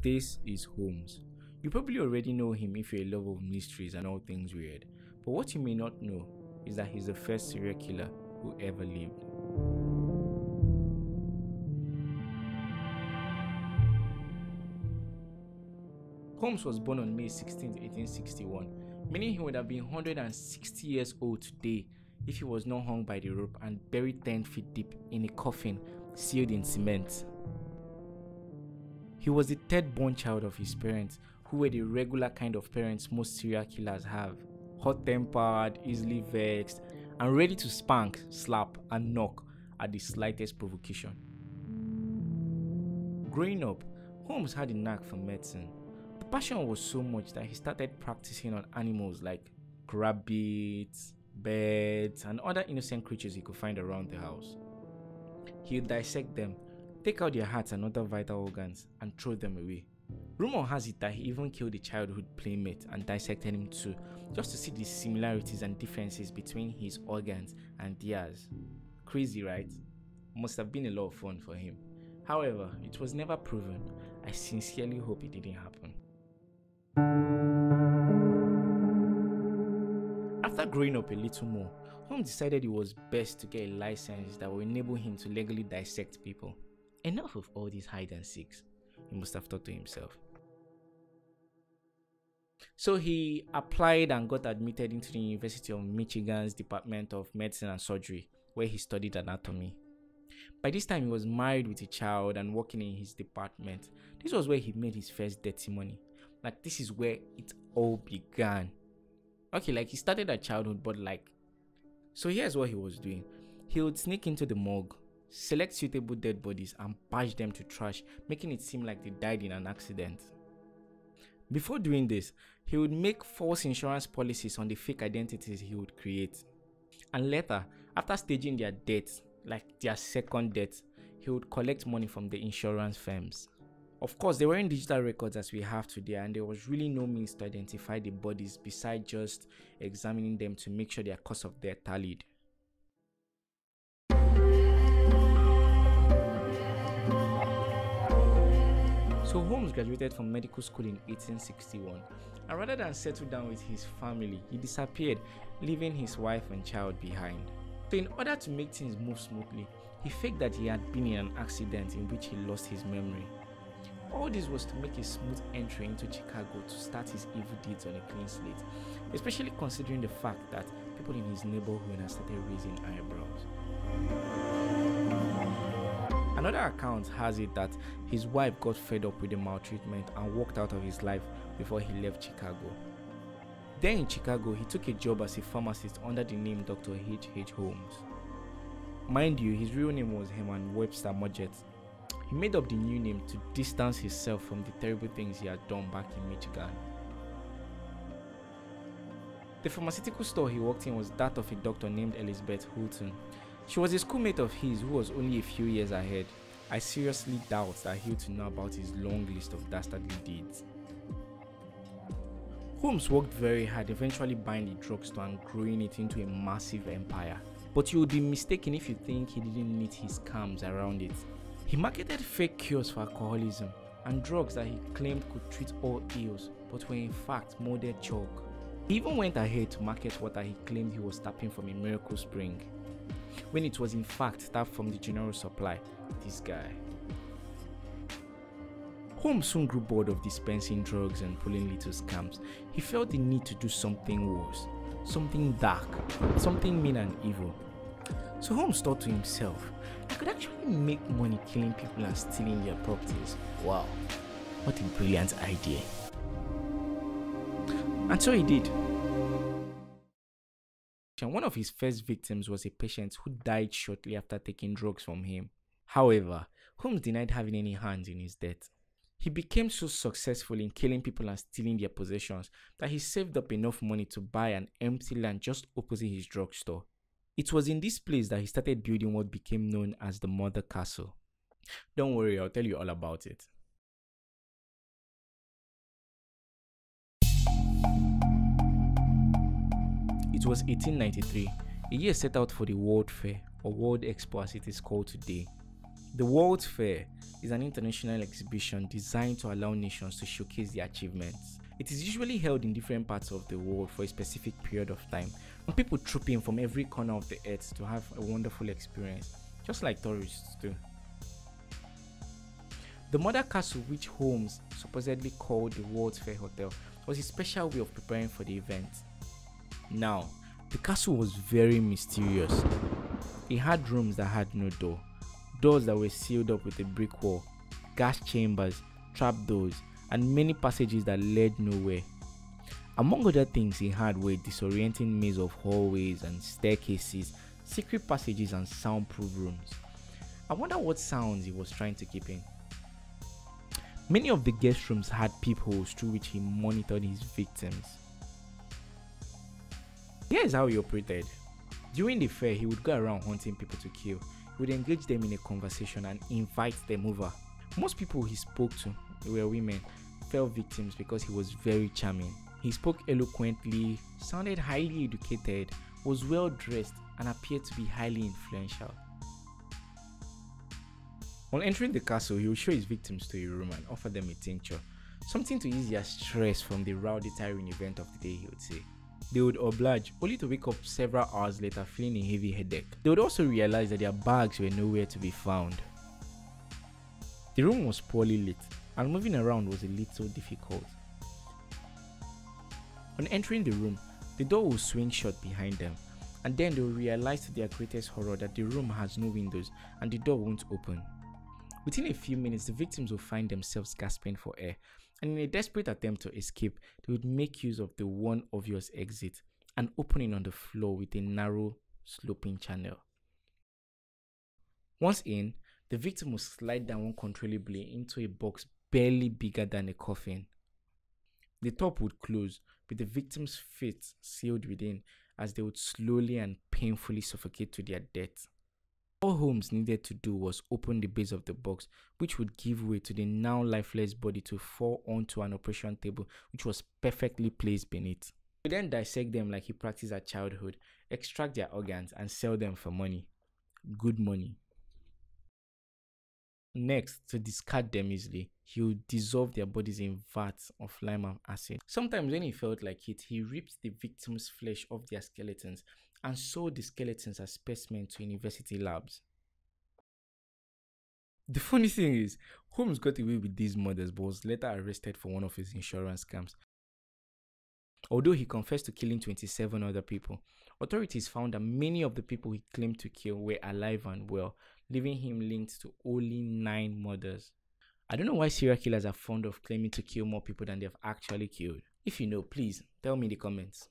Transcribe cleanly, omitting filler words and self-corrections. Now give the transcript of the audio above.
This is Holmes. You probably already know him if you're a lover of mysteries and all things weird, but what you may not know is that he's the first serial killer who ever lived. Holmes was born on May 16, 1861, meaning he would have been 160 years old today if he was not hung by the rope and buried 10 feet deep in a coffin sealed in cement. He was the third born child of his parents, who were the regular kind of parents most serial killers have: hot-tempered, easily vexed, and ready to spank, slap, and knock at the slightest provocation. Growing up, Holmes had a knack for medicine. The passion was so much that he started practicing on animals like rabbits, birds, and other innocent creatures he could find around the house. He would dissect them, take out their hearts and other vital organs, and throw them away. Rumor has it that he even killed a childhood playmate and dissected him too, just to see the similarities and differences between his organs and theirs. Crazy, right? Must have been a lot of fun for him. However, it was never proven. I sincerely hope it didn't happen. After growing up a little more, Holmes decided it was best to get a license that would enable him to legally dissect people. Enough of all these hide and seeks, he must have thought to himself. So he applied and got admitted into the University of Michigan's Department of Medicine and Surgery, where he studied anatomy. By this time, he was married with a child and working in his department. This was where he made his first dirty money. Like, this is where it all began. Okay, like he started at childhood, but so here's what he was doing. He would sneak into the morgue, select suitable dead bodies, and bash them to trash, making it seem like they died in an accident. Before doing this, he would make false insurance policies on the fake identities he would create. And later, after staging their deaths, like their second death, he would collect money from the insurance firms. Of course, there weren't digital records as we have today, and there was really no means to identify the bodies besides just examining them to make sure their cause of death tallied. So Holmes graduated from medical school in 1861, and rather than settle down with his family, he disappeared, leaving his wife and child behind. So in order to make things move smoothly, he faked that he had been in an accident in which he lost his memory. All this was to make a smooth entry into Chicago to start his evil deeds on a clean slate, especially considering the fact that people in his neighborhood had started raising eyebrows. Another account has it that his wife got fed up with the maltreatment and walked out of his life before he left Chicago. Then in Chicago, he took a job as a pharmacist under the name Dr. H.H. Holmes. Mind you, his real name was Herman Webster Mudgett. He made up the new name to distance himself from the terrible things he had done back in Michigan. The pharmaceutical store he worked in was that of a doctor named Elizabeth Hulton. She was a schoolmate of his who was only a few years ahead. I seriously doubt that he would know about his long list of dastardly deeds. Holmes worked very hard, eventually buying the drugstore and growing it into a massive empire. But you would be mistaken if you think he didn't need his scams around it. He marketed fake cures for alcoholism and drugs that he claimed could treat all ills, but were in fact molded chalk. He even went ahead to market water he claimed he was tapping from a miracle spring, when it was in fact tapped from the general supply. This guy. Holmes soon grew bored of dispensing drugs and pulling little scams. He felt the need to do something worse, something dark, something mean and evil. So Holmes thought to himself, I could actually make money killing people and stealing their properties. Wow, what a brilliant idea. And so he did. One of his first victims was a patient who died shortly after taking drugs from him. However, Holmes denied having any hands in his death. He became so successful in killing people and stealing their possessions that he saved up enough money to buy an empty land just opposite his drugstore. It was in this place that he started building what became known as the Mother Castle. Don't worry, I'll tell you all about it. It was 1893, a year set out for the World Fair, or World Expo as it is called today. The World's Fair is an international exhibition designed to allow nations to showcase their achievements. It is usually held in different parts of the world for a specific period of time, and people troop in from every corner of the earth to have a wonderful experience, just like tourists do. The mother castle, which Holmes supposedly called the World's Fair Hotel, was a special way of preparing for the event. Now, the castle was very mysterious. It had rooms that had no door, doors that were sealed up with a brick wall, gas chambers, trapdoors, and many passages that led nowhere. Among other things he had were a disorienting maze of hallways and staircases, secret passages, and soundproof rooms. I wonder what sounds he was trying to keep in. Many of the guest rooms had peepholes through which he monitored his victims. Here's how he operated. During the fair, he would go around hunting people to kill. He would engage them in a conversation and invite them over. Most people he spoke to were women, fell victims because he was very charming. He spoke eloquently, sounded highly educated, was well dressed, and appeared to be highly influential. On entering the castle, he would show his victims to a room and offer them a tincture, something to ease their stress from the rowdy tiring event of the day, he would say. They would oblige, only to wake up several hours later feeling a heavy headache. They would also realize that their bags were nowhere to be found. The room was poorly lit, and moving around was a little difficult. On entering the room, the door will swing shut behind them, and then they will realize to their greatest horror that the room has no windows and the door won't open. Within a few minutes, the victims will find themselves gasping for air, and in a desperate attempt to escape, they would make use of the one obvious exit, an opening on the floor with a narrow, sloping channel. Once in, the victim would slide down uncontrollably into a box barely bigger than a coffin. The top would close, with the victim's fate sealed within as they would slowly and painfully suffocate to their death. All Holmes needed to do was open the base of the box, which would give way to the now lifeless body to fall onto an operation table which was perfectly placed beneath. He would then dissect them like he practiced at childhood, extract their organs, and sell them for money. Good money. Next, to discard them easily, he would dissolve their bodies in vats of lime and acid. Sometimes when he felt like it, he ripped the victim's flesh off their skeletons and sold the skeletons as specimens to university labs. The funny thing is, Holmes got away with these murders but was later arrested for one of his insurance scams. Although he confessed to killing 27 other people, authorities found that many of the people he claimed to kill were alive and well, leaving him linked to only 9 murders. I don't know why serial killers are fond of claiming to kill more people than they've actually killed. If you know, please tell me in the comments.